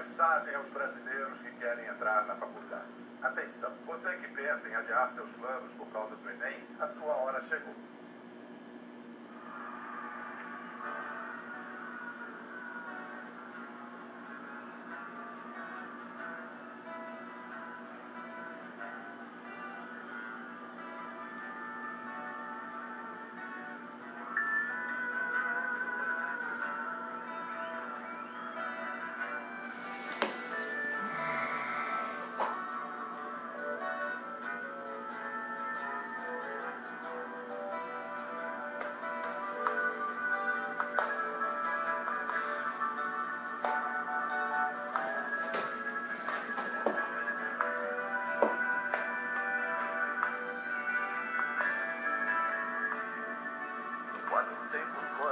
Mensagem aos brasileiros que querem entrar na faculdade. Atenção, você que pensa em adiar seus planos por causa do Enem, a sua hora chegou.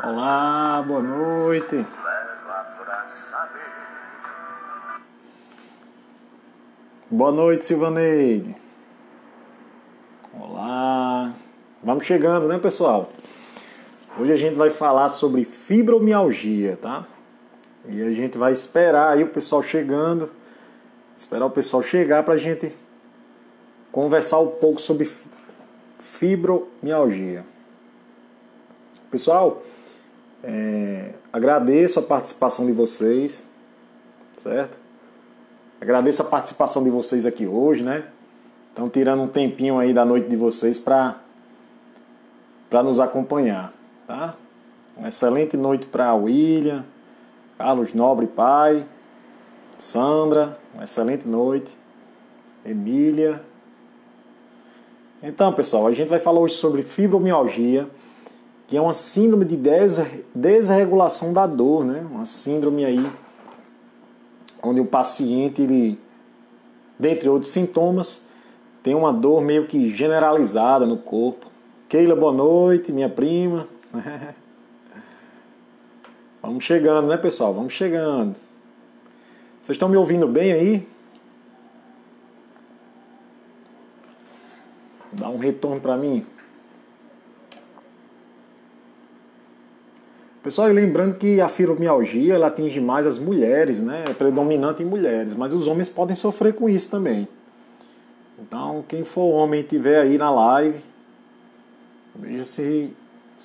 Olá, boa noite. Boa noite, Silvaneide. Olá. Vamos chegando, né, pessoal? Hoje a gente vai falar sobre fibromialgia, tá? E a gente vai esperar aí o pessoal chegando, esperar o pessoal chegar pra gente conversar um pouco sobre fibromialgia. Pessoal, agradeço a participação de vocês, certo? Agradeço a participação de vocês aqui hoje, né? Estão tirando um tempinho aí da noite de vocês para nos acompanhar, tá? Uma excelente noite para William, Carlos Nobre pai, Sandra, uma excelente noite, Emília. Então, pessoal, a gente vai falar hoje sobre fibromialgia, que é uma síndrome de desregulação da dor, né? Uma síndrome aí onde o paciente, ele, dentre outros sintomas, tem uma dor meio que generalizada no corpo. Keila, boa noite, minha prima. Vamos chegando, né, pessoal? Vamos chegando. Vocês estão me ouvindo bem aí? Dá um retorno para mim. Pessoal, e lembrando que a fibromialgia ela atinge mais as mulheres, né? É predominante em mulheres, mas os homens podem sofrer com isso também. Então, quem for homem e estiver aí na live, veja se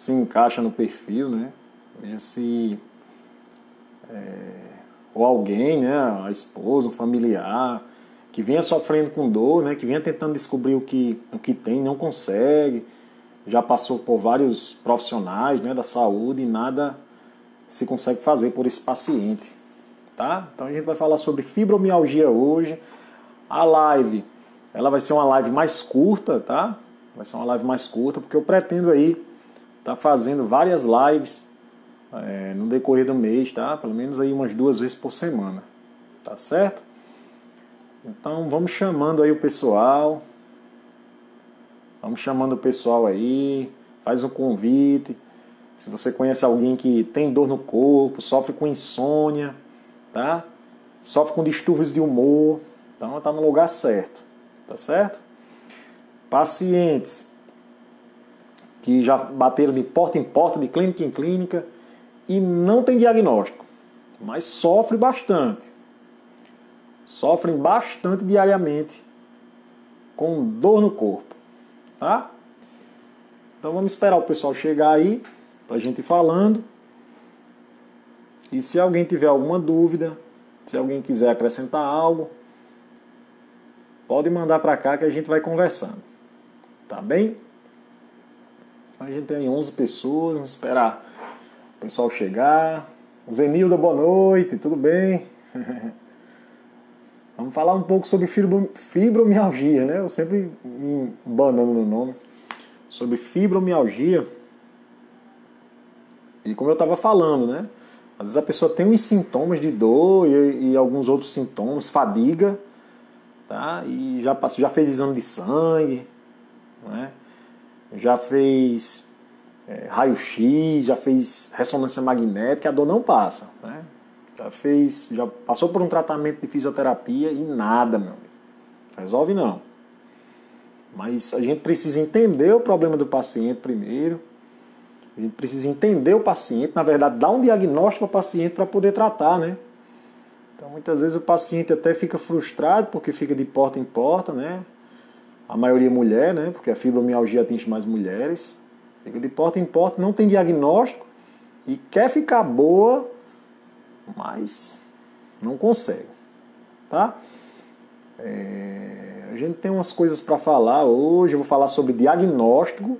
encaixa no perfil, né? Veja se ou alguém, né? A esposa, um familiar, que venha sofrendo com dor, né? Que venha tentando descobrir o que tem, não consegue. Já passou por vários profissionais, né, da saúde e nada se consegue fazer por esse paciente, tá? Então a gente vai falar sobre fibromialgia hoje. A live, ela vai ser uma live mais curta, tá? Vai ser uma live mais curta, porque eu pretendo aí estar fazendo várias lives no decorrer do mês, tá? Pelo menos aí umas 2 vezes por semana, tá certo? Então vamos chamando aí o pessoal. Vamos chamando o pessoal aí, faz um convite. Se você conhece alguém que tem dor no corpo, sofre com insônia, tá? Sofre com distúrbios de humor, então está no lugar certo, tá certo? Pacientes que já bateram de porta em porta, de clínica em clínica e não tem diagnóstico, mas sofrem bastante. Sofrem bastante diariamente com dor no corpo. Tá? Então vamos esperar o pessoal chegar aí pra gente ir falando. E se alguém tiver alguma dúvida, se alguém quiser acrescentar algo, pode mandar para cá que a gente vai conversando. Tá bem? A gente tem 11 pessoas, vamos esperar o pessoal chegar. Zenilda, boa noite, tudo bem? Vamos falar um pouco sobre fibromialgia, né? Eu sempre me banando no nome. Sobre fibromialgia. E como eu estava falando, né? Às vezes a pessoa tem uns sintomas de dor e alguns outros sintomas, fadiga, tá? E já fez exame de sangue, né? Já fez raio-x, já fez ressonância magnética, a dor não passa, né? Já passou por um tratamento de fisioterapia e nada, meu amigo. Resolve não. Mas a gente precisa entender o problema do paciente primeiro. A gente precisa entender o paciente, na verdade, dar um diagnóstico ao paciente para poder tratar, né? Então, muitas vezes o paciente até fica frustrado porque fica de porta em porta, né? A maioria mulher, né? Porque a fibromialgia atinge mais mulheres. Fica de porta em porta, não tem diagnóstico e quer ficar boa, mas não consegue, tá? A gente tem umas coisas para falar hoje. Eu vou falar sobre diagnóstico,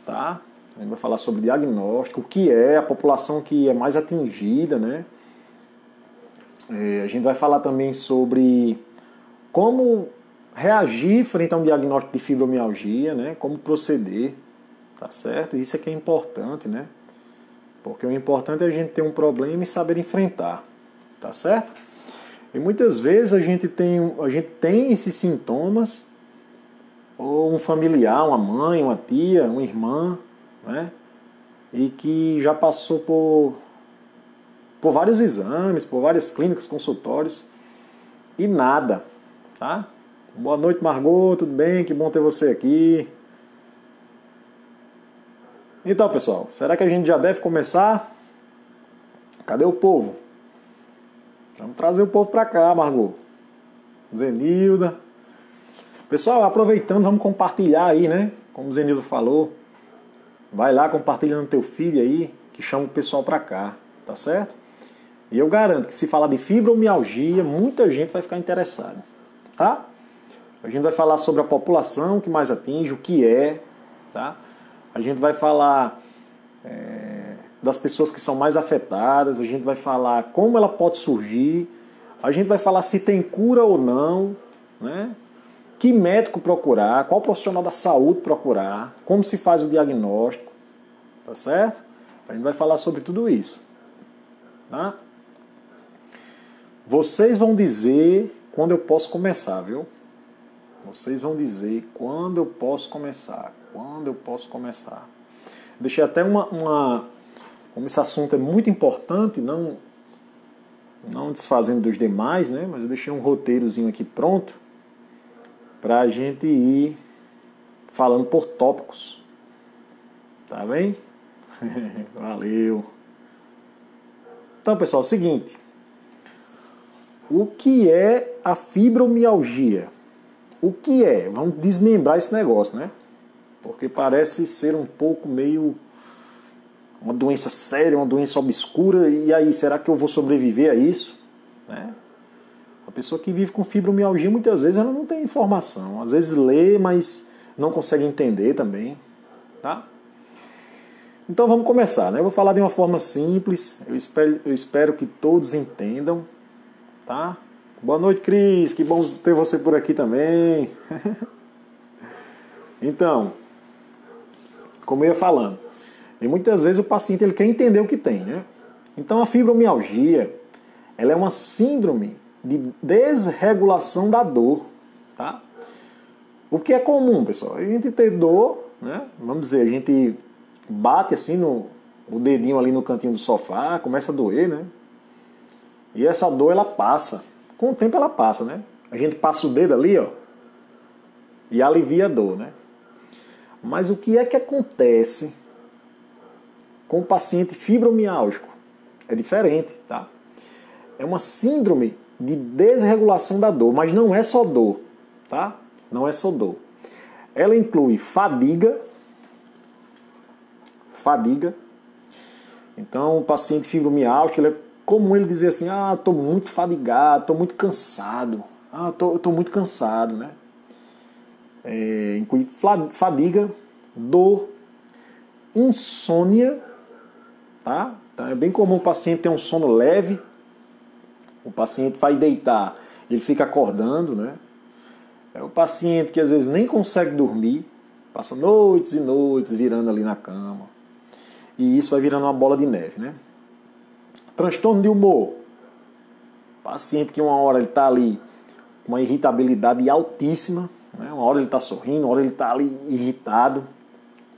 tá? A gente vai falar sobre diagnóstico, o que é a população que é mais atingida, né? A gente vai falar também sobre como reagir frente a um diagnóstico de fibromialgia, né? Como proceder, tá certo? Isso é que é importante, né? Porque o importante é a gente ter um problema e saber enfrentar, tá certo? E muitas vezes a gente tem esses sintomas, ou um familiar, uma mãe, uma tia, uma irmã, né? E que já passou por vários exames, por várias clínicas, consultórios, e nada, tá? Boa noite, Margot, tudo bem? Que bom ter você aqui. Então, pessoal, será que a gente já deve começar? Cadê o povo? Vamos trazer o povo para cá, Margot. Zenilda. Pessoal, aproveitando, vamos compartilhar aí, né? Como o Zenilda falou, vai lá, compartilha no teu feed aí, que chama o pessoal para cá, tá certo? E eu garanto que se falar de fibromialgia, muita gente vai ficar interessada, tá? A gente vai falar sobre a população que mais atinge, o que é, tá? A gente vai falar das pessoas que são mais afetadas, a gente vai falar como ela pode surgir, a gente vai falar se tem cura ou não, né? Que médico procurar, qual profissional da saúde procurar, como se faz o diagnóstico, tá certo? A gente vai falar sobre tudo isso, tá? Vocês vão dizer quando eu posso começar, viu? Vocês vão dizer quando eu posso começar. Quando eu posso começar. Deixei até como esse assunto é muito importante, não desfazendo dos demais, né? Mas eu deixei um roteirozinho aqui pronto para a gente ir falando por tópicos. Tá bem? Valeu. Então, pessoal, é o seguinte. O que é a fibromialgia? O que é? Vamos desmembrar esse negócio, né? Porque parece ser um pouco meio uma doença séria, uma doença obscura. E aí, será que eu vou sobreviver a isso? Né? A pessoa que vive com fibromialgia, muitas vezes, ela não tem informação. Às vezes lê, mas não consegue entender também. Tá? Então vamos começar, né? Eu vou falar de uma forma simples. Eu espero que todos entendam. Tá? Boa noite, Cris. Que bom ter você por aqui também. Então, como eu ia falando, e muitas vezes o paciente ele quer entender o que tem, né? Então a fibromialgia, ela é uma síndrome de desregulação da dor, tá? O que é comum, pessoal? A gente ter dor, né? Vamos dizer, a gente bate assim o dedinho ali no cantinho do sofá, começa a doer, né? E essa dor ela passa. Com o tempo ela passa, né? A gente passa o dedo ali, ó, e alivia a dor, né? Mas o que é que acontece com o paciente fibromiálgico? É diferente, tá? É uma síndrome de desregulação da dor, mas não é só dor, tá? Não é só dor. Ela inclui fadiga. Então, o paciente fibromiálgico, ele é comum ele dizer assim, estou muito fadigado, estou muito cansado. Estou muito cansado, né? Inclui fadiga, dor, insônia, tá? Então, é bem comum o paciente ter um sono leve, o paciente vai deitar, ele fica acordando, né? É o paciente que às vezes nem consegue dormir, passa noites e noites virando ali na cama, e isso vai virando uma bola de neve, né? Transtorno de humor, paciente que uma hora ele está ali com uma irritabilidade altíssima, né? Uma hora ele está sorrindo, uma hora ele está ali irritado,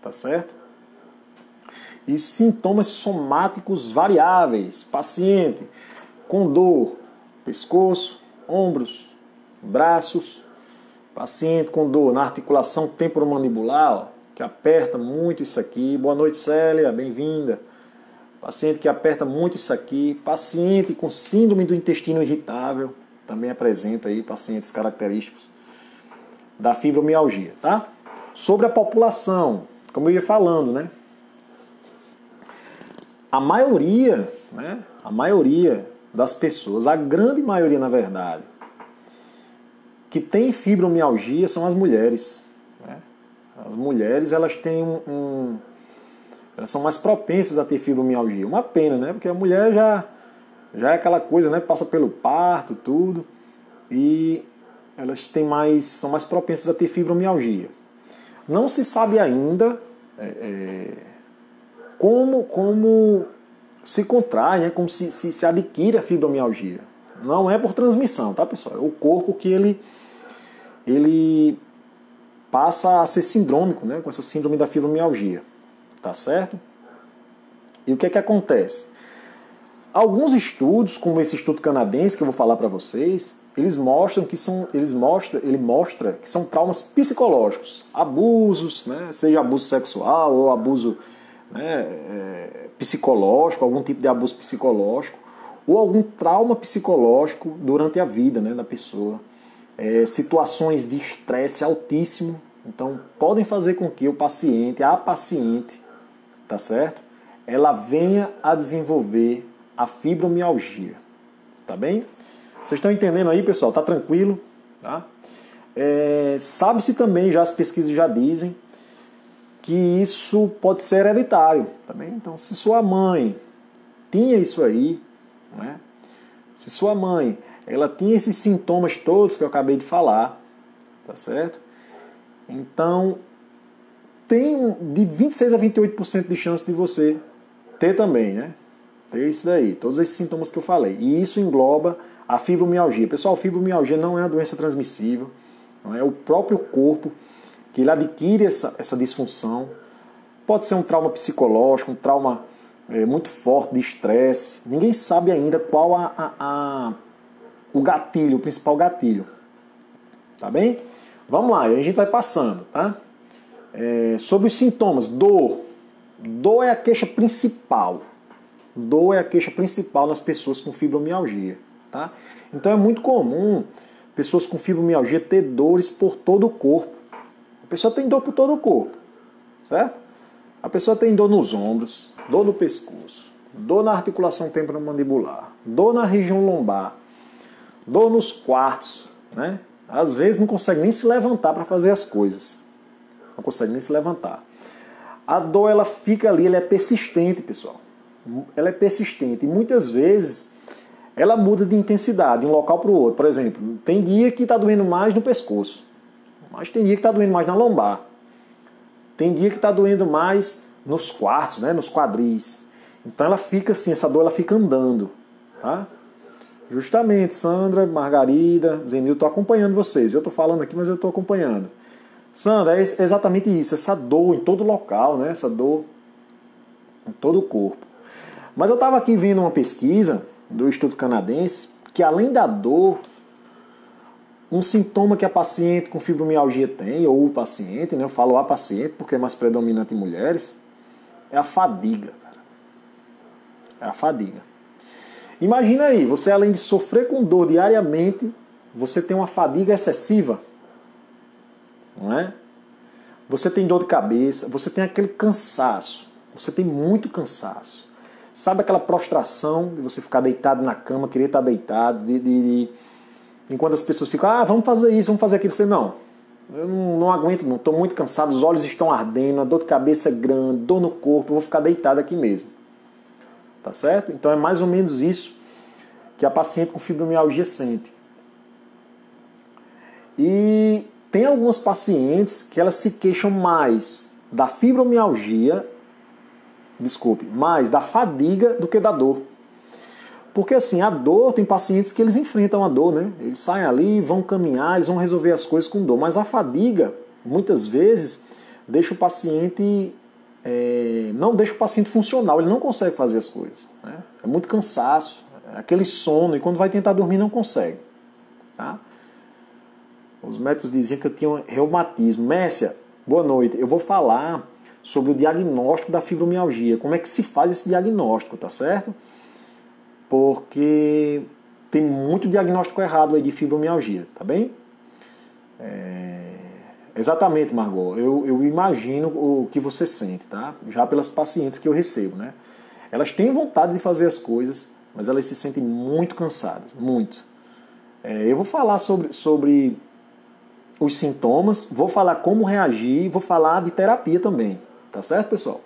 tá certo? E sintomas somáticos variáveis, paciente com dor, pescoço, ombros, braços, paciente com dor na articulação temporomandibular, ó, que aperta muito isso aqui. Boa noite, Célia, bem-vinda. paciente que aperta muito isso aqui, paciente com síndrome do intestino irritável, também apresenta aí pacientes característicos da fibromialgia, tá? Sobre a população, como eu ia falando, né? A maioria das pessoas, a grande maioria na verdade, que tem fibromialgia são as mulheres, né? As mulheres, elas têm elas são mais propensas a ter fibromialgia. Uma pena, né? Porque a mulher já é aquela coisa, né? Passa pelo parto, tudo, e elas são mais propensas a ter fibromialgia. Não se sabe ainda como se contrai, né? Como se adquire a fibromialgia. Não é por transmissão, tá, pessoal? É o corpo que ele passa a ser sindrômico, né? Com essa síndrome da fibromialgia. Tá certo? E o que é que acontece? Alguns estudos, como esse estudo canadense que eu vou falar para vocês, ele mostra que são traumas psicológicos, abusos, né? Seja abuso sexual ou abuso, né, psicológico, algum tipo de abuso psicológico, ou algum trauma psicológico durante a vida, né, da pessoa. Situações de estresse altíssimo, então podem fazer com que a paciente, tá certo? Ela venha a desenvolver a fibromialgia, tá bem? Vocês estão entendendo aí, pessoal? Tá tranquilo? Tá? Sabe-se também, já as pesquisas já dizem, que isso pode ser hereditário, tá bem? Então, se sua mãe tinha isso aí, né? Se sua mãe ela tinha esses sintomas todos que eu acabei de falar, tá certo? Então, tem de 26 a 28% de chance de você ter também, né? Ter isso daí, todos esses sintomas que eu falei. E isso engloba a fibromialgia. Pessoal, fibromialgia não é uma doença transmissível, não é o próprio corpo que ele adquire essa disfunção. Pode ser um trauma psicológico, um trauma muito forte de estresse. Ninguém sabe ainda qual o gatilho, o principal gatilho. Tá bem? Vamos lá, a gente vai passando, tá? Sobre os sintomas, dor. Dor é a queixa principal. Dor é a queixa principal nas pessoas com fibromialgia, tá? Então é muito comum pessoas com fibromialgia ter dores por todo o corpo. A pessoa tem dor por todo o corpo, certo? A pessoa tem dor nos ombros, dor no pescoço, dor na articulação temporomandibular, dor na região lombar, dor nos quartos, né? Às vezes não consegue nem se levantar para fazer as coisas. Não consegue nem se levantar. A dor, ela fica ali, ela é persistente, pessoal. Ela é persistente e muitas vezes ela muda de intensidade de um local para o outro. Por exemplo, tem dia que está doendo mais no pescoço, mas tem dia que está doendo mais na lombar. Tem dia que está doendo mais nos quartos, né, nos quadris. Então ela fica assim, essa dor ela fica andando, tá? Justamente, Sandra, Margarida, Zenil, estou acompanhando vocês. Eu estou falando aqui, mas eu estou acompanhando. Sandra, é exatamente isso, essa dor em todo local, né? Essa dor em todo o corpo. Mas eu estava aqui vendo uma pesquisa do estudo canadense que além da dor, um sintoma que a paciente com fibromialgia tem, ou o paciente, né? Eu falo a paciente porque é mais predominante em mulheres, é a fadiga, cara. É a fadiga. Imagina aí, você além de sofrer com dor diariamente, você tem uma fadiga excessiva. Não é? Você tem dor de cabeça, você tem aquele cansaço, você tem muito cansaço. Sabe aquela prostração de você ficar deitado na cama, querer estar deitado, enquanto as pessoas ficam, vamos fazer isso, vamos fazer aquilo. Você, não, eu não aguento, não, estou muito cansado, os olhos estão ardendo, a dor de cabeça é grande, dor no corpo, eu vou ficar deitado aqui mesmo. Tá certo? Então é mais ou menos isso que a paciente com fibromialgia sente. E tem algumas pacientes que elas se queixam mais da fibromialgia, mais da fadiga do que da dor. Porque assim, a dor, tem pacientes que eles enfrentam a dor, né? Eles saem ali, vão caminhar, eles vão resolver as coisas com dor. Mas a fadiga, muitas vezes, deixa o paciente... não deixa o paciente funcional, ele não consegue fazer as coisas. Né? É muito cansaço, é aquele sono, e quando vai tentar dormir não consegue. Tá? Os médicos diziam que eu tinha um reumatismo. Mércia, boa noite. Eu vou falar sobre o diagnóstico da fibromialgia. Como é que se faz esse diagnóstico, tá certo? Porque tem muito diagnóstico errado aí de fibromialgia, tá bem? Exatamente, Margot. Eu imagino o que você sente, tá? Já pelas pacientes que eu recebo, né? Elas têm vontade de fazer as coisas, mas elas se sentem muito cansadas, muito. Eu vou falar sobre os sintomas, vou falar como reagir, vou falar de terapia também, tá certo, pessoal?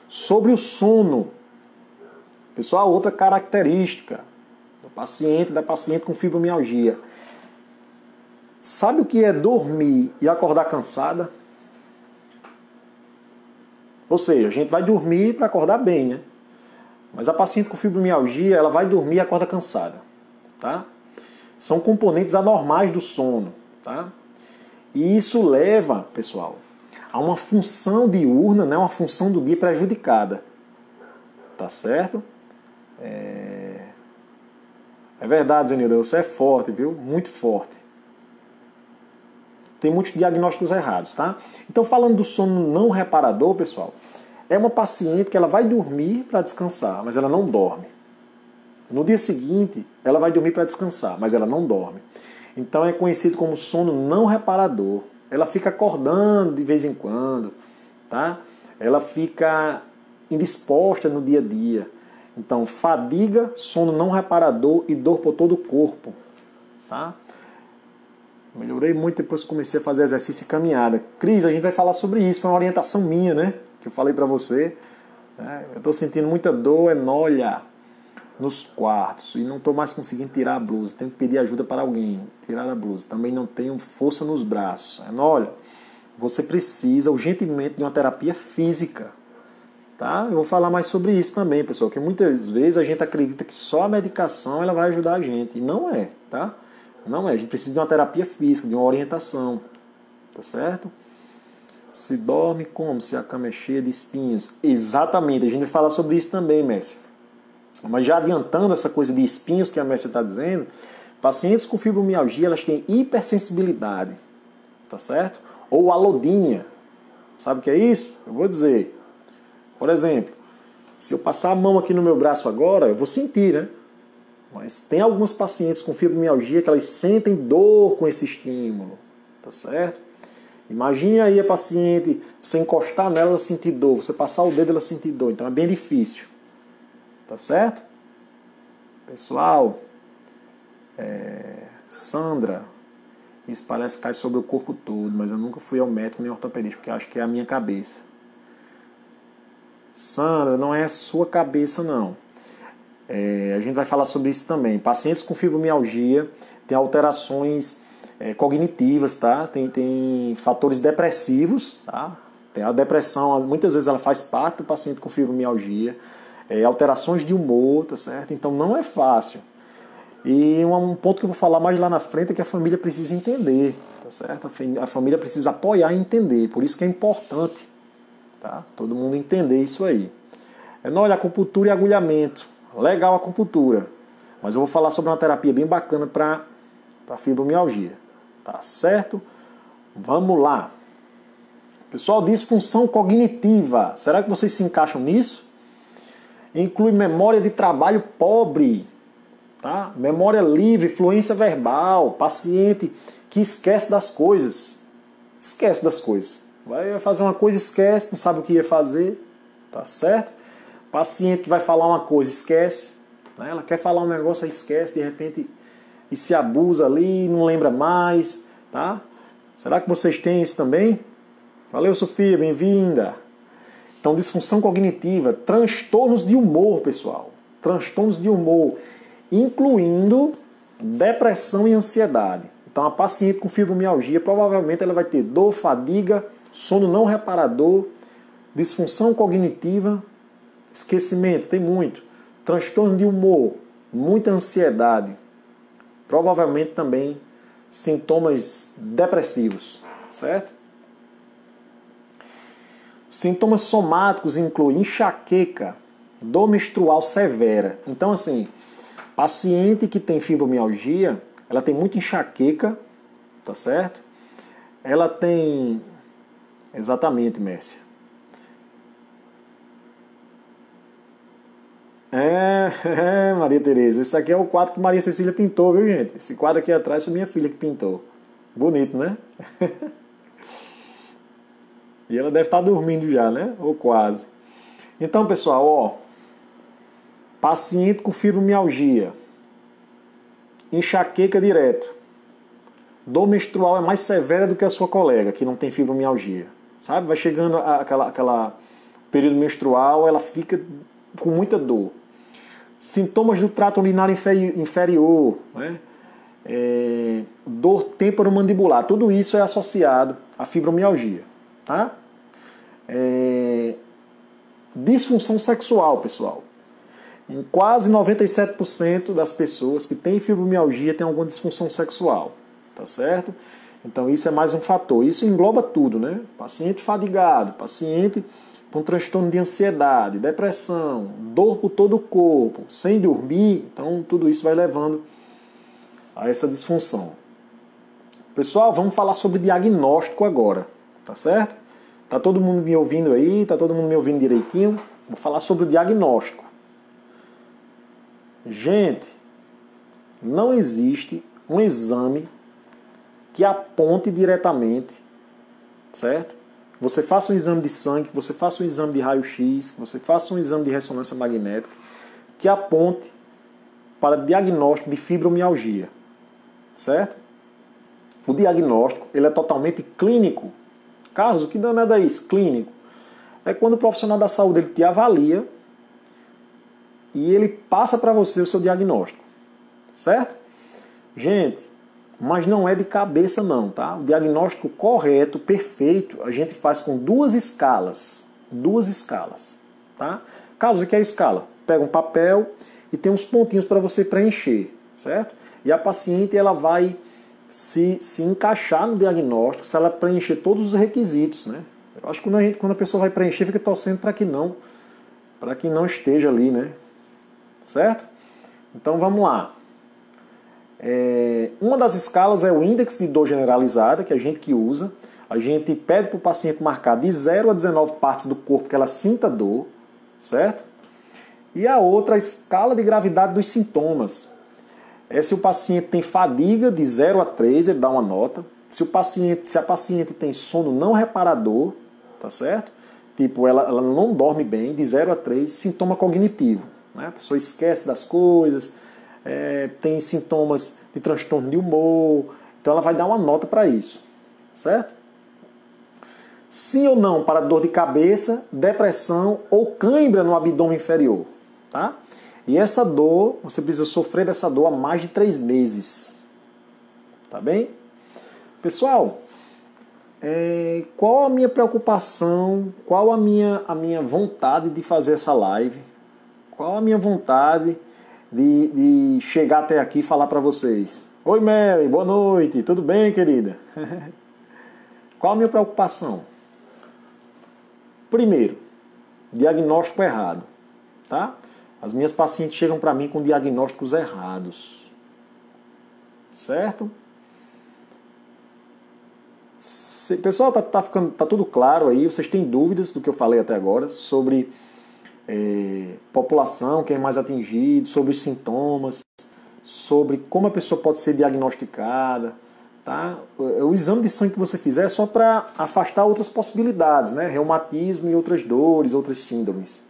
Sobre o sono, pessoal, outra característica da paciente com fibromialgia. Sabe o que é dormir e acordar cansada? Ou seja, a gente vai dormir para acordar bem, né? Mas a paciente com fibromialgia, ela vai dormir e acorda cansada, tá? São componentes anormais do sono, tá? E isso leva, pessoal, a uma função diurna, né? Uma função do dia prejudicada, tá certo? É verdade, Zenilda, você é forte, viu? Muito forte. Tem muitos diagnósticos errados, tá? Então, falando do sono não reparador, pessoal, é uma paciente que ela vai dormir para descansar, mas ela não dorme. No dia seguinte, ela vai dormir para descansar, mas ela não dorme. Então, é conhecido como sono não reparador. Ela fica acordando de vez em quando, tá? Ela fica indisposta no dia a dia. Então, fadiga, sono não reparador e dor por todo o corpo, tá? Melhorei muito depois que comecei a fazer exercício e caminhada. Cris, a gente vai falar sobre isso, foi uma orientação minha, né? Que eu falei pra você. Eu estou sentindo muita dor, enolha nos quartos e não estou mais conseguindo tirar a blusa. Tenho que pedir ajuda para alguém, tirar a blusa. Também não tenho força nos braços. Enolha, você precisa urgentemente de uma terapia física. Tá? Eu vou falar mais sobre isso também, pessoal, que muitas vezes a gente acredita que só a medicação ela vai ajudar a gente. E não é, tá? Não é. A gente precisa de uma terapia física, de uma orientação. Tá certo? Se dorme como? Se a cama é cheia de espinhos. Exatamente, a gente vai falar sobre isso também, Messi. Mas já adiantando essa coisa de espinhos que a Messi está dizendo, pacientes com fibromialgia, elas têm hipersensibilidade. Tá certo? Ou alodínia. Sabe o que é isso? Eu vou dizer. Por exemplo, se eu passar a mão aqui no meu braço agora, eu vou sentir, né? Mas tem algumas pacientes com fibromialgia que elas sentem dor com esse estímulo, tá certo? Imagine aí a paciente, você encostar nela, ela sentir dor, você passar o dedo, ela sentir dor, então é bem difícil, tá certo? Pessoal, Sandra, isso parece que cai sobre o corpo todo, mas eu nunca fui ao médico nem ortopedista, porque eu acho que é a minha cabeça. Sandra, não é a sua cabeça, não. A gente vai falar sobre isso também. Pacientes com fibromialgia têm alterações cognitivas, tá? Tem fatores depressivos, tá? Tem a depressão, muitas vezes ela faz parte do paciente com fibromialgia. Alterações de humor, tá certo? Então não é fácil. E um ponto que eu vou falar mais lá na frente é que a família precisa entender, tá certo? A família precisa apoiar e entender. Por isso que é importante, tá? Todo mundo entender isso aí. Olha, acupuntura e agulhamento. Legal a acupuntura, mas eu vou falar sobre uma terapia bem bacana para fibromialgia, tá certo? Vamos lá. Pessoal, disfunção cognitiva, será que vocês se encaixam nisso? Inclui memória de trabalho pobre, tá? Memória livre, fluência verbal, paciente que esquece das coisas, vai fazer uma coisa, esquece, não sabe o que ia fazer, tá certo? Paciente que vai falar uma coisa, esquece. Né? Ela quer falar um negócio, aí esquece, de repente, e se abusa ali, não lembra mais. Tá? Será que vocês têm isso também? Valeu, Sofia, bem-vinda. Então, disfunção cognitiva, transtornos de humor, pessoal. Transtornos de humor, incluindo depressão e ansiedade. Então, a paciente com fibromialgia, provavelmente ela vai ter dor, fadiga, sono não reparador, disfunção cognitiva, esquecimento, tem muito. Transtorno de humor, muita ansiedade. Provavelmente também sintomas depressivos, certo? Sintomas somáticos incluem enxaqueca, dor menstrual severa. Então, assim, paciente que tem fibromialgia, ela tem muita enxaqueca, tá certo? Ela tem... Exatamente, Mércia. Maria Tereza. Esse aqui é o quadro que Maria Cecília pintou, viu, gente? Esse quadro aqui atrás foi minha filha que pintou. Bonito, né? E ela deve estar dormindo já, né? Ou quase. Então, pessoal, ó. Paciente com fibromialgia. Enxaqueca direto. Dor menstrual é mais severa do que a sua colega, que não tem fibromialgia. Sabe? Vai chegando aquela período menstrual, ela fica com muita dor. Sintomas do trato urinário inferior, né? Dor temporomandibular, tudo isso é associado à fibromialgia. Tá? Disfunção sexual, pessoal. Em quase 97% das pessoas que têm fibromialgia têm alguma disfunção sexual. Tá certo? Então isso é mais um fator. Isso engloba tudo, né? Paciente fadigado, paciente com transtorno de ansiedade, depressão, dor por todo o corpo, sem dormir. Então tudo isso vai levando a essa disfunção. Pessoal, vamos falar sobre diagnóstico agora. Tá certo? Tá todo mundo me ouvindo aí? Tá todo mundo me ouvindo direitinho? Vou falar sobre o diagnóstico. Gente, não existe um exame que aponte diretamente, certo? Você faça um exame de sangue, você faça um exame de raio-x, você faça um exame de ressonância magnética que aponte para diagnóstico de fibromialgia, certo? O diagnóstico, ele é totalmente clínico. Carlos, o que danado é isso? Clínico. É quando o profissional da saúde ele te avalia e ele passa para você o seu diagnóstico, certo? Gente, mas não é de cabeça não, tá? O diagnóstico correto, perfeito, a gente faz com duas escalas, tá? Carlos, o que é a escala? Pega um papel e tem uns pontinhos para você preencher, certo? E a paciente ela vai se encaixar no diagnóstico se ela preencher todos os requisitos, né? Eu acho que quando a pessoa vai preencher, fica torcendo para que não esteja ali, né? Certo? Então vamos lá. Uma das escalas é o índice de dor generalizada, que a gente que usa. A gente pede para o paciente marcar de 0 a 19 partes do corpo que ela sinta dor, certo? E a outra, a escala de gravidade dos sintomas. Se o paciente tem fadiga de 0 a 3, ele dá uma nota. Se a paciente tem sono não reparador, tá certo? Tipo, ela não dorme bem, de 0 a 3, sintoma cognitivo. Né? A pessoa esquece das coisas, tem sintomas de transtorno de humor, então ela vai dar uma nota para isso, certo? Sim ou não para dor de cabeça, depressão ou cãibra no abdômen inferior, tá? E essa dor, você precisa sofrer dessa dor há mais de 3 meses, tá bem? Pessoal, qual a minha preocupação, qual a minha vontade de fazer essa live? Qual a minha vontade de chegar até aqui e falar para vocês? Oi, Mary, boa noite, tudo bem, querida? Qual a minha preocupação? Primeiro, diagnóstico errado, tá? As minhas pacientes chegam para mim com diagnósticos errados, certo? Pessoal, tá tudo claro aí? Vocês têm dúvidas do que eu falei até agora sobre população, quem é mais atingido, sobre os sintomas, sobre como a pessoa pode ser diagnosticada, tá? O exame de sangue que você fizer é só para afastar outras possibilidades, né? Reumatismo e outras dores, outras síndromes,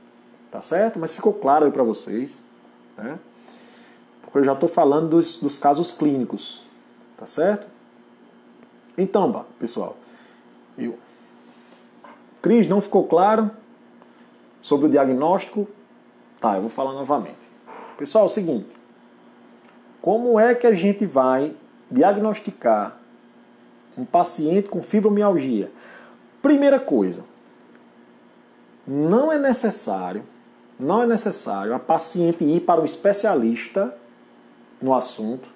tá certo? Mas ficou claro aí para vocês, né? Porque eu já estou falando dos casos clínicos, tá certo? Então, pessoal, Cris, não ficou claro sobre o diagnóstico? Tá, eu vou falar novamente. Pessoal, é o seguinte. Como é que a gente vai diagnosticar um paciente com fibromialgia? Primeira coisa, não é necessário a paciente ir para um especialista no assunto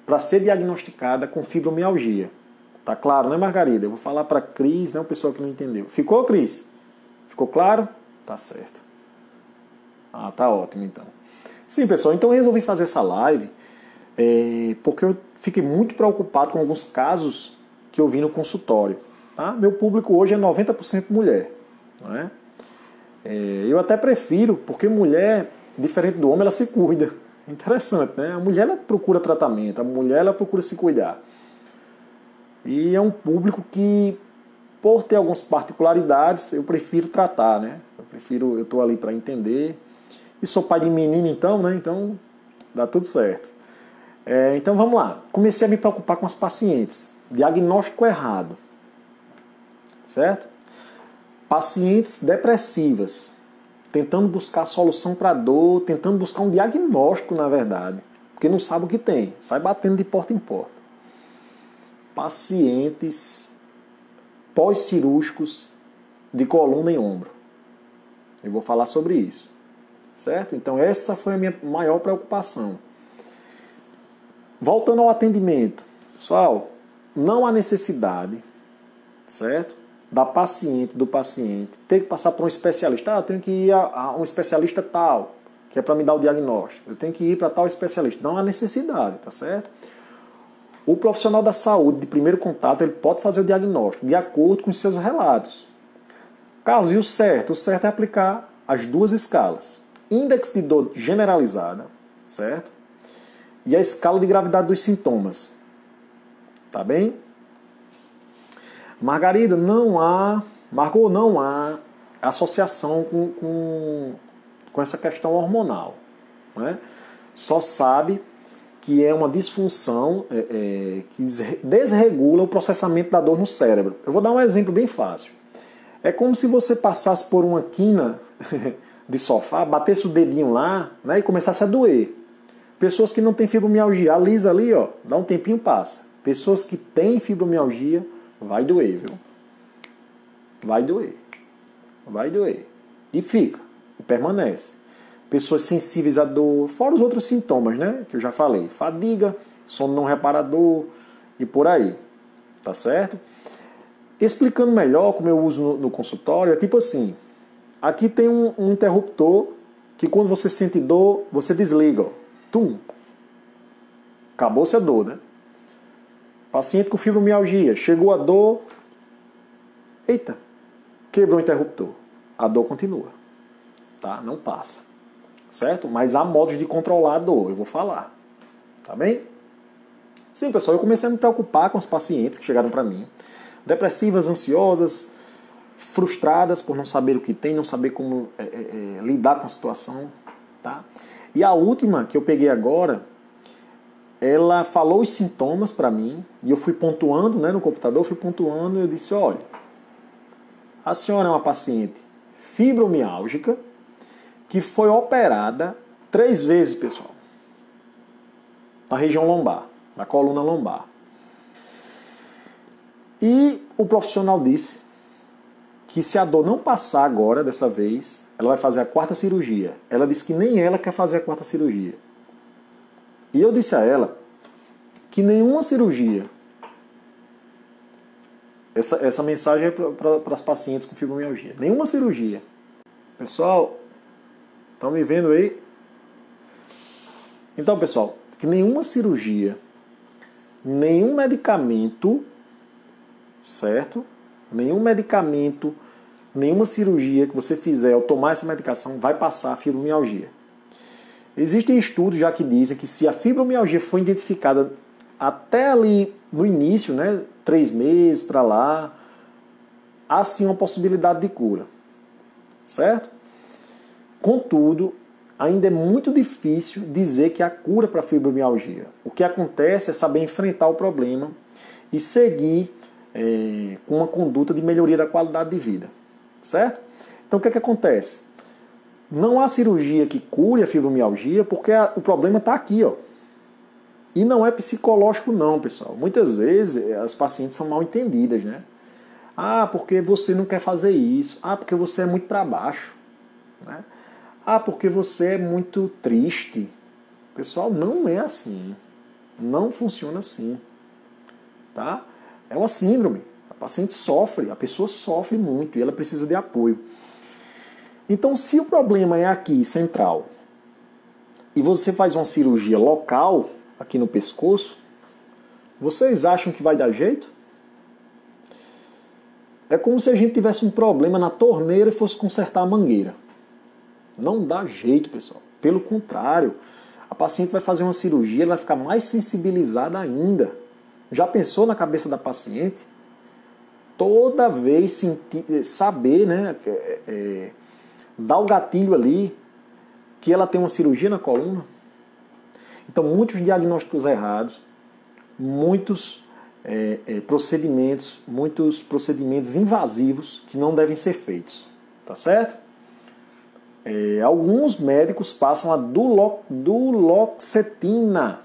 para ser diagnosticada com fibromialgia. Tá claro, né, Margarida? Eu vou falar para a Cris, né, o pessoal que não entendeu. Ficou, Cris? Ficou claro? Tá certo. Tá ótimo, então. Sim, pessoal, então eu resolvi fazer essa live porque eu fiquei muito preocupado com alguns casos que eu vi no consultório. Tá? Meu público hoje é 90% mulher. Não é? Eu até prefiro, porque mulher diferente do homem, ela se cuida. Interessante, né? A mulher ela procura tratamento, a mulher ela procura se cuidar. E é um público que, por ter algumas particularidades, eu prefiro tratar, né? Eu estou ali para entender. E sou pai de menino então, né? Então dá tudo certo. Então vamos lá. Comecei a me preocupar com as pacientes. Diagnóstico errado. Certo? Pacientes depressivas. Tentando buscar solução para a dor, tentando buscar um diagnóstico, na verdade. Porque não sabe o que tem. Sai batendo de porta em porta. Pacientes pós-cirúrgicos de coluna e ombro. Eu vou falar sobre isso. Certo? Então essa foi a minha maior preocupação. Voltando ao atendimento. Pessoal, não há necessidade, certo? Do paciente ter que passar por um especialista. Eu tenho que ir a um especialista tal, que é para me dar o diagnóstico. Eu tenho que ir para tal especialista. Não há necessidade, tá certo? O profissional da saúde de primeiro contato, ele pode fazer o diagnóstico de acordo com os seus relatos. Carlos, e o certo? O certo é aplicar as duas escalas. Índice de dor generalizada, certo? E a escala de gravidade dos sintomas. Tá bem? Margarida, não há associação com essa questão hormonal. Né? Só sabe que é uma disfunção que desregula o processamento da dor no cérebro. Eu vou dar um exemplo bem fácil. É como se você passasse por uma quina de sofá, batesse o dedinho lá, né, e começasse a doer. Pessoas que não têm fibromialgia, alisa ali, ó, dá um tempinho, passa. Pessoas que têm fibromialgia, vai doer, viu? Vai doer. Vai doer. E fica, e permanece. Pessoas sensíveis à dor, fora os outros sintomas, né, que eu já falei. Fadiga, sono não reparador e por aí. Tá certo? Explicando melhor como eu uso no consultório, é tipo assim. Aqui tem um interruptor que quando você sente dor, você desliga. Ó. Tum. Acabou-se a dor, né? Paciente com fibromialgia. Chegou a dor. Eita. Quebrou o interruptor. A dor continua. Tá? Não passa. Certo? Mas há modos de controlar a dor. Eu vou falar. Tá bem? Sim, pessoal. Eu comecei a me preocupar com as pacientes que chegaram para mim. Depressivas, ansiosas, frustradas por não saber o que tem, não saber como lidar com a situação. Tá? E a última que eu peguei agora, ela falou os sintomas para mim, e eu fui pontuando, né, no computador, fui pontuando, e eu disse, olha, a senhora é uma paciente fibromialgica que foi operada 3 vezes, pessoal, na região lombar, na coluna lombar. E o profissional disse que se a dor não passar agora, dessa vez, ela vai fazer a 4ª cirurgia. Ela disse que nem ela quer fazer a 4ª cirurgia. E eu disse a ela que nenhuma cirurgia, essa mensagem é para as pacientes com fibromialgia, nenhuma cirurgia. Pessoal, estão me vendo aí? Então, pessoal, que nenhuma cirurgia, nenhum medicamento, certo? Nenhum medicamento, nenhuma cirurgia que você fizer ao tomar essa medicação vai passar a fibromialgia. Existem estudos já que dizem que se a fibromialgia for identificada até ali no início, né, 3 meses para lá, há sim uma possibilidade de cura. Certo? Contudo, ainda é muito difícil dizer que há cura para a fibromialgia. O que acontece é saber enfrentar o problema e seguir com uma conduta de melhoria da qualidade de vida. Certo? Então o que acontece? Não há cirurgia que cure a fibromialgia porque o problema está aqui, ó. E não é psicológico não, pessoal. Muitas vezes as pacientes são mal entendidas, né? Ah, porque você não quer fazer isso. Ah, porque você é muito para baixo. Né? Ah, porque você é muito triste. Pessoal, não é assim. Não funciona assim. Tá? É uma síndrome. A paciente sofre, a pessoa sofre muito e ela precisa de apoio. Então, se o problema é aqui, central, e você faz uma cirurgia local, aqui no pescoço, vocês acham que vai dar jeito? É como se a gente tivesse um problema na torneira e fosse consertar a mangueira. Não dá jeito, pessoal. Pelo contrário, a paciente vai fazer uma cirurgia, ela vai ficar mais sensibilizada ainda. Já pensou na cabeça da paciente? Toda vez saber, né, dar o gatilho ali, que ela tem uma cirurgia na coluna. Então, muitos diagnósticos errados, muitos procedimentos invasivos que não devem ser feitos. Tá certo? Alguns médicos passam a duloxetina,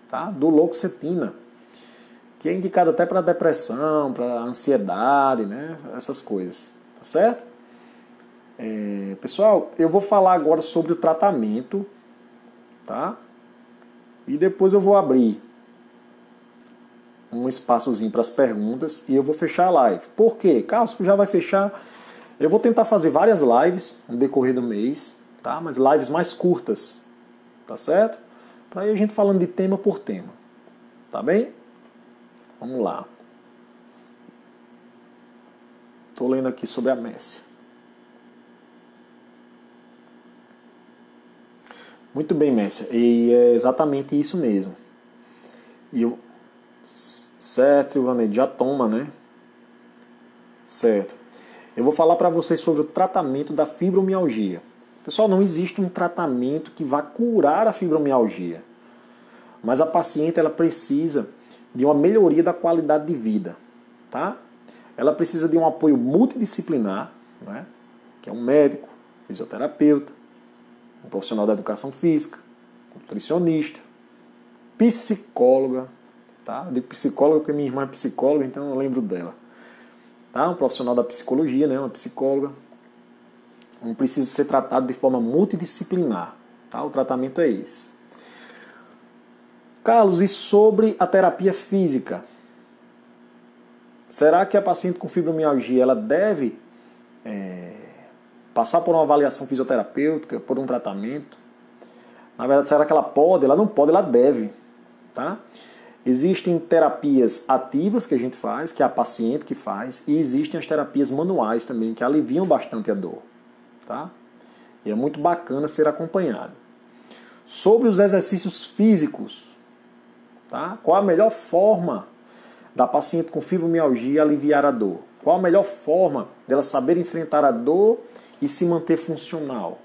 tá? Duloxetina, que é indicada até para depressão, para ansiedade, né? Essas coisas, tá certo? Pessoal, eu vou falar agora sobre o tratamento, tá? E depois eu vou abrir um espaçozinho para as perguntas e eu vou fechar a live. Por quê? Carlos, já vai fechar. Eu vou tentar fazer várias lives no decorrer do mês, tá? Mas lives mais curtas, tá certo? Para ir a gente falando de tema por tema, tá bem? Vamos lá. Estou lendo aqui sobre a Messia. Muito bem, Messia. E é exatamente isso mesmo. Certo, Silvaneide, já toma, né? Certo. Eu vou falar para vocês sobre o tratamento da fibromialgia. Pessoal, não existe um tratamento que vá curar a fibromialgia. Mas a paciente ela precisa de uma melhoria da qualidade de vida, tá? Ela precisa de um apoio multidisciplinar, né? Que é um médico, fisioterapeuta, um profissional da educação física, um nutricionista, psicóloga, tá? Eu digo psicóloga porque minha irmã é psicóloga, então eu lembro dela. Tá? Um profissional da psicologia, né? Uma psicóloga. Não precisa ser tratado de forma multidisciplinar, tá? O tratamento é esse. Carlos, e sobre a terapia física? Será que a paciente com fibromialgia ela deve passar por uma avaliação fisioterapêutica, por um tratamento? Na verdade, será que ela pode? Ela não pode, ela deve. Tá? Existem terapias ativas que a gente faz, que é a paciente que faz, e existem as terapias manuais também, que aliviam bastante a dor. Tá? E é muito bacana ser acompanhado. Sobre os exercícios físicos, tá? Qual a melhor forma da paciente com fibromialgia aliviar a dor? Qual a melhor forma dela saber enfrentar a dor e se manter funcional?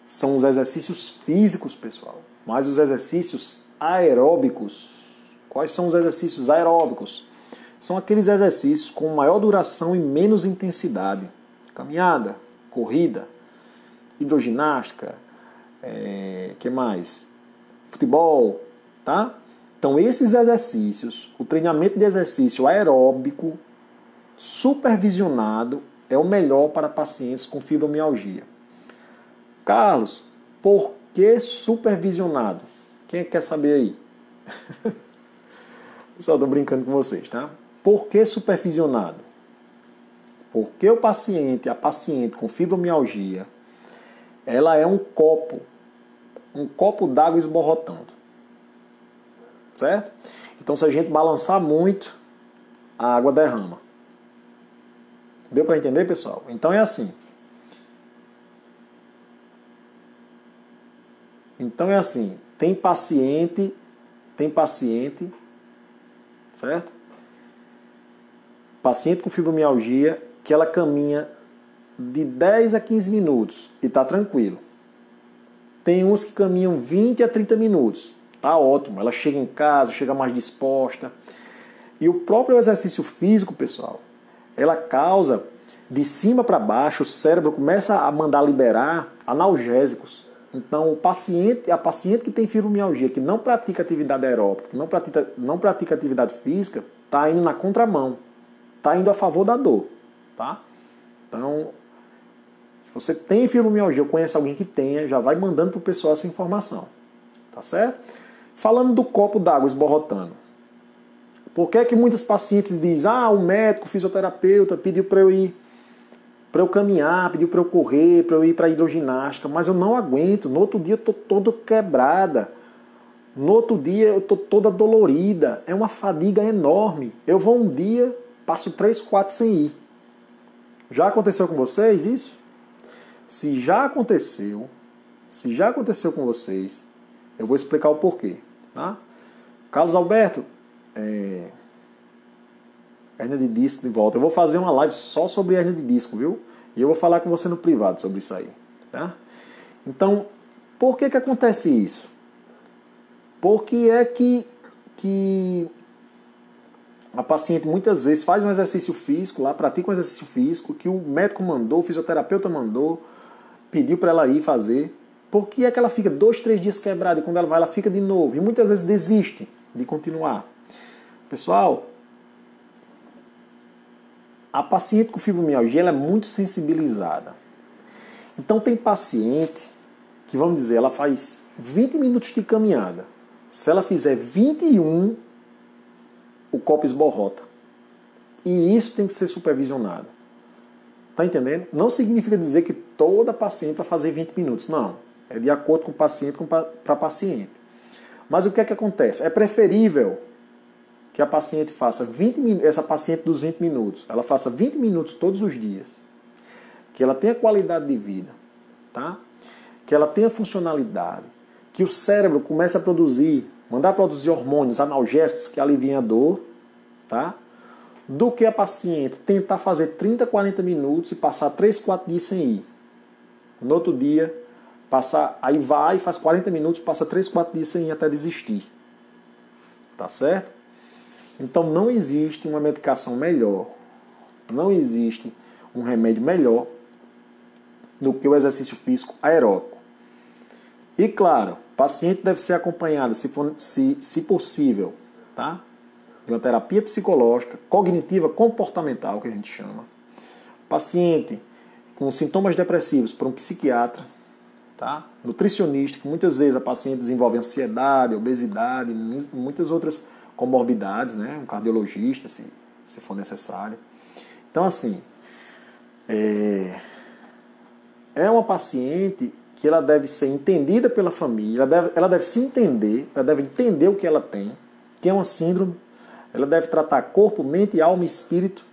São os exercícios físicos, pessoal. Mas os exercícios aeróbicos. Quais são os exercícios aeróbicos? São aqueles exercícios com maior duração e menos intensidade. Caminhada, corrida, hidroginástica, que mais? Futebol, tá? Então esses exercícios, o treinamento de exercício aeróbico supervisionado é o melhor para pacientes com fibromialgia. Carlos, por que supervisionado? Quem quer saber aí? Pessoal, estou brincando com vocês, tá? Por que supervisionado? Porque a paciente com fibromialgia, ela é um copo d'água esborrotando. Certo? Então, se a gente balançar muito, a água derrama. Deu para entender, pessoal? Então é assim. Tem paciente, certo? Paciente com fibromialgia que ela caminha de 10 a 15 minutos e está tranquilo. Tem uns que caminham 20 a 30 minutos. Tá ótimo, ela chega em casa, chega mais disposta. E o próprio exercício físico, pessoal, ela causa de cima para baixo, o cérebro começa a mandar liberar analgésicos. Então, a paciente que tem fibromialgia, que não pratica atividade aeróbica, que não pratica atividade física, está indo na contramão, está indo a favor da dor. Tá? Então, se você tem fibromialgia ou conhece alguém que tenha, já vai mandando para o pessoal essa informação. Tá certo? Falando do copo d'água esborrotando. Por que é que muitas pacientes dizem, o médico, o fisioterapeuta pediu para eu caminhar, pediu para eu correr, para eu ir para a hidroginástica, mas eu não aguento, no outro dia eu estou toda quebrada, no outro dia eu estou toda dolorida, é uma fadiga enorme. Eu vou um dia, passo 3, 4 sem ir. Já aconteceu com vocês isso? Se já aconteceu, Se já aconteceu com vocês, eu vou explicar o porquê. Tá? Carlos Alberto, hernia de disco de volta. Eu vou fazer uma live só sobre hernia de disco, viu? E eu vou falar com você no privado sobre isso aí. Tá? Então, por que acontece isso? Porque é que a paciente muitas vezes faz um exercício físico lá, pratica um exercício físico que o médico mandou, o fisioterapeuta mandou, pediu para ela ir fazer. Por que é que ela fica 2, 3 dias quebrada e quando ela vai, ela fica de novo? E muitas vezes desiste de continuar. Pessoal, a paciente com fibromialgia ela é muito sensibilizada. Então tem paciente que, vamos dizer, ela faz 20 minutos de caminhada. Se ela fizer 21, o copo esborrota. E isso tem que ser supervisionado. Tá entendendo? Não significa dizer que toda paciente vai fazer 20 minutos. Não. É de acordo com o paciente para paciente. Mas o que é que acontece? É preferível que a paciente faça 20 minutos, essa paciente dos 20 minutos, ela faça 20 minutos todos os dias. Que ela tenha qualidade de vida. Tá? Que ela tenha funcionalidade. Que o cérebro comece a produzir, mandar produzir hormônios analgésicos que aliviem a dor, tá? Do que a paciente tentar fazer 30, 40 minutos e passar 3, 4 dias sem ir. No outro dia, aí vai, faz 40 minutos, passa 3, 4 dias sem ir até desistir. Tá certo? Então não existe uma medicação melhor, não existe um remédio melhor do que o exercício físico aeróbico. E claro, o paciente deve ser acompanhado, se possível, tá? De uma terapia psicológica, cognitiva, comportamental, que a gente chama. Paciente com sintomas depressivos por um psiquiatra, tá? Nutricionista, que muitas vezes a paciente desenvolve ansiedade, obesidade, muitas outras comorbidades, né? Um cardiologista, se for necessário. Então, assim, é uma paciente que ela deve ser entendida pela família, ela deve se entender, ela deve entender o que ela tem, que é uma síndrome, ela deve tratar corpo, mente, alma e espírito,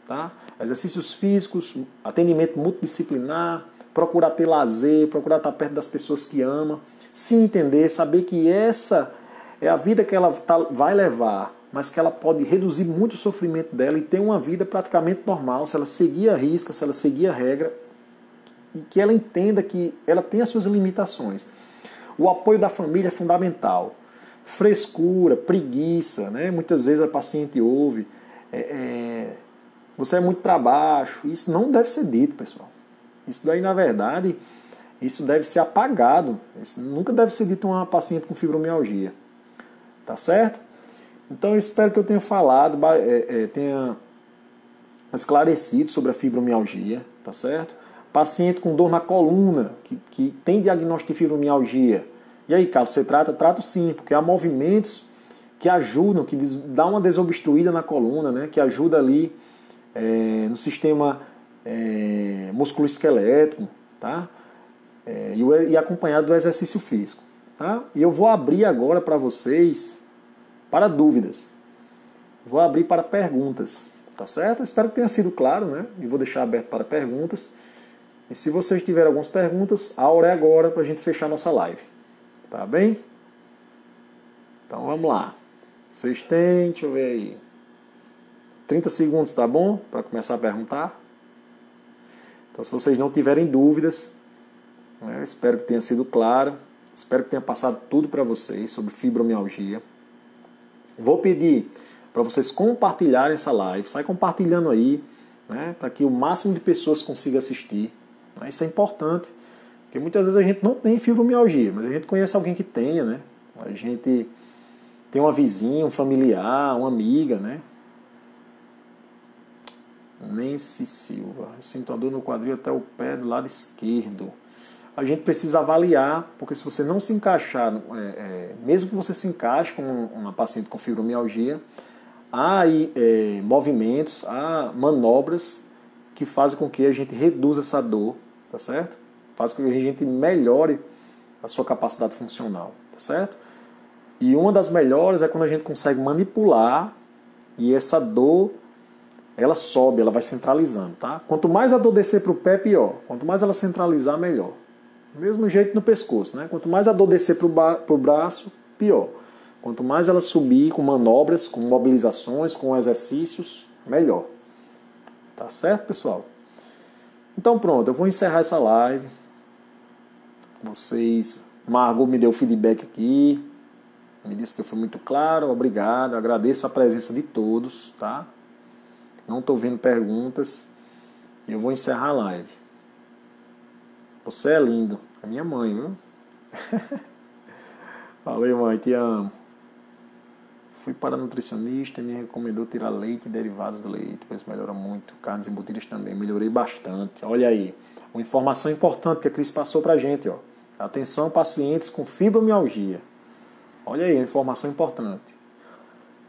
tá? Exercícios físicos, atendimento multidisciplinar, procurar ter lazer, procurar estar perto das pessoas que ama, se entender, saber que essa é a vida que ela vai levar, mas que ela pode reduzir muito o sofrimento dela e ter uma vida praticamente normal, se ela seguir a risca, se ela seguir a regra, e que ela entenda que ela tem as suas limitações. O apoio da família é fundamental. Frescura, preguiça, né? Muitas vezes a paciente ouve, você é muito para baixo. Isso não deve ser dito, pessoal. Isso daí, na verdade, isso deve ser apagado. Isso nunca deve ser dito a uma paciente com fibromialgia. Tá certo? Então eu espero que eu tenha falado, tenha esclarecido sobre a fibromialgia, tá certo? Paciente com dor na coluna, que tem diagnóstico de fibromialgia. E aí, Carlos, você trata? Trato sim, porque há movimentos que ajudam, que dá uma desobstruída na coluna, né? Que ajuda ali no sistema musculoesquelético, tá? E acompanhado do exercício físico. Tá? E eu vou abrir agora para vocês para dúvidas. Vou abrir para perguntas, tá certo? Eu espero que tenha sido claro, né? E vou deixar aberto para perguntas. E se vocês tiverem algumas perguntas, a hora é agora para a gente fechar nossa live. Tá bem? Então vamos lá. Vocês têm, deixa eu ver aí, 30 segundos, tá bom? Para começar a perguntar. Então se vocês não tiverem dúvidas, eu espero que tenha sido claro. Espero que tenha passado tudo para vocês sobre fibromialgia. Vou pedir para vocês compartilharem essa live. Sai compartilhando aí, né, para que o máximo de pessoas consiga assistir. Isso é importante, porque muitas vezes a gente não tem fibromialgia, mas a gente conhece alguém que tenha, né? A gente tem uma vizinha, um familiar, uma amiga, né? Nancy Silva. Sinto a dor no quadril até o pé do lado esquerdo. A gente precisa avaliar, porque se você não se encaixar, mesmo que você se encaixe com uma paciente com fibromialgia, há aí movimentos, há manobras que fazem com que a gente reduza essa dor, tá certo? Faz com que a gente melhore a sua capacidade funcional, tá certo? E uma das melhores é quando a gente consegue manipular e essa dor, ela sobe, ela vai centralizando, tá? Quanto mais a dor descer para o pé, pior. Quanto mais ela centralizar, melhor. Mesmo jeito no pescoço, né? Quanto mais a dor descer pro braço, pior. Quanto mais ela subir com manobras, com mobilizações, com exercícios, melhor. Tá certo, pessoal? Então pronto, eu vou encerrar essa live. Margot me deu feedback aqui. Me disse que eu fui muito claro, obrigado. Agradeço a presença de todos, tá? Não estou vendo perguntas. E eu vou encerrar a live. Você é lindo. É minha mãe, viu? Valeu, mãe. Te amo. Fui para a nutricionista e me recomendou tirar leite e derivados do leite, pois melhora muito. Carnes embutidas também. Melhorei bastante. Olha aí. Uma informação importante que a Cris passou pra gente, ó. Atenção, pacientes com fibromialgia. Olha aí, uma informação importante.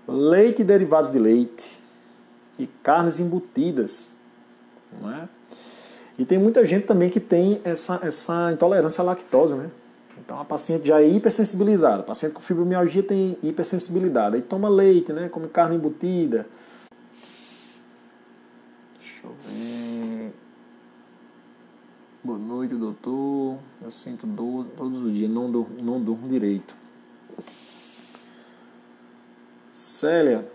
Leite e derivados de leite e carnes embutidas, não é? E tem muita gente também que tem essa intolerância à lactose, né? Então a paciente já é hipersensibilizada. A paciente com fibromialgia tem hipersensibilidade. Aí toma leite, né? Come carne embutida. Deixa eu ver. Boa noite, doutor. Eu sinto dor todos os dias, não durmo direito. Célia.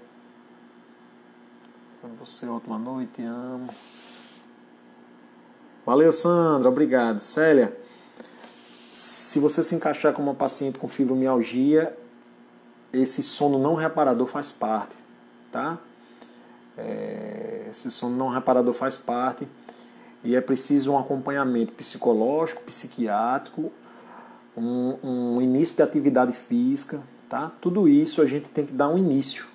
Você, ótima noite, amo. Valeu, Sandra, obrigado. Célia, se você se encaixar como uma paciente com fibromialgia, esse sono não reparador faz parte, tá? Esse sono não reparador faz parte e é preciso um acompanhamento psicológico, psiquiátrico, um início de atividade física, tá? Tudo isso a gente tem que dar um início,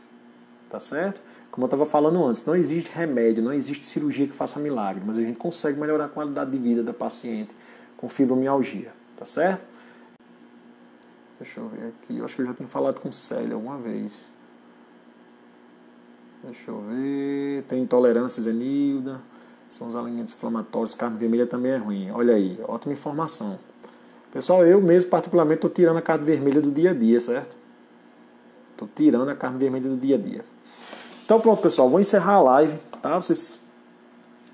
tá certo? Como eu estava falando antes, não existe remédio, não existe cirurgia que faça milagre, mas a gente consegue melhorar a qualidade de vida da paciente com fibromialgia, tá certo? Deixa eu ver aqui, eu acho que eu já tinha falado com Célia alguma vez. Deixa eu ver, tem intolerância, Zenilda, são os alimentos inflamatórios, carne vermelha também é ruim. Olha aí, ótima informação. Pessoal, eu mesmo particularmente estou tirando a carne vermelha do dia a dia, certo? Estou tirando a carne vermelha do dia a dia. Então pronto, pessoal, vou encerrar a live, tá? Vocês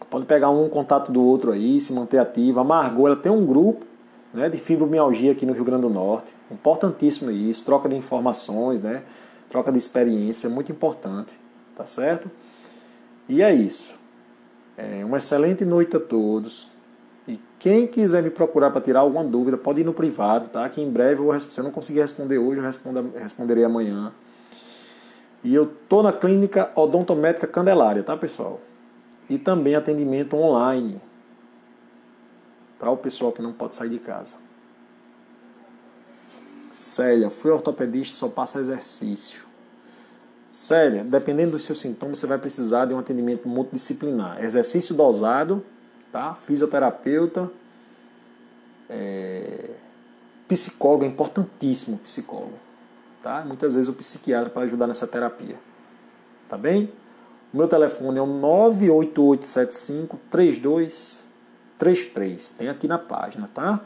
podem pegar um contato do outro aí, se manter ativo. A Margot, ela tem um grupo, né, de fibromialgia aqui no Rio Grande do Norte. Importantíssimo isso, troca de informações, né? Troca de experiência, muito importante, tá certo? E é isso. Uma excelente noite a todos. E quem quiser me procurar para tirar alguma dúvida, pode ir no privado, tá? Que em breve se eu não conseguir responder hoje, eu responderei amanhã. E eu tô na clínica odontométrica Candelária, tá, pessoal? E também atendimento online para o pessoal que não pode sair de casa. Célia, fui ortopedista, só passa exercício. Célia, dependendo dos seus sintomas, você vai precisar de um atendimento multidisciplinar. Exercício dosado, tá? Fisioterapeuta, psicólogo, é importantíssimo psicólogo. Tá? Muitas vezes o psiquiatra para ajudar nessa terapia. Tá bem? O meu telefone é o 98875-3233. Tem aqui na página, tá?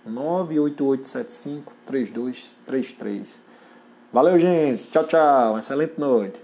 98875-3233. Valeu, gente. Tchau, tchau. Excelente noite.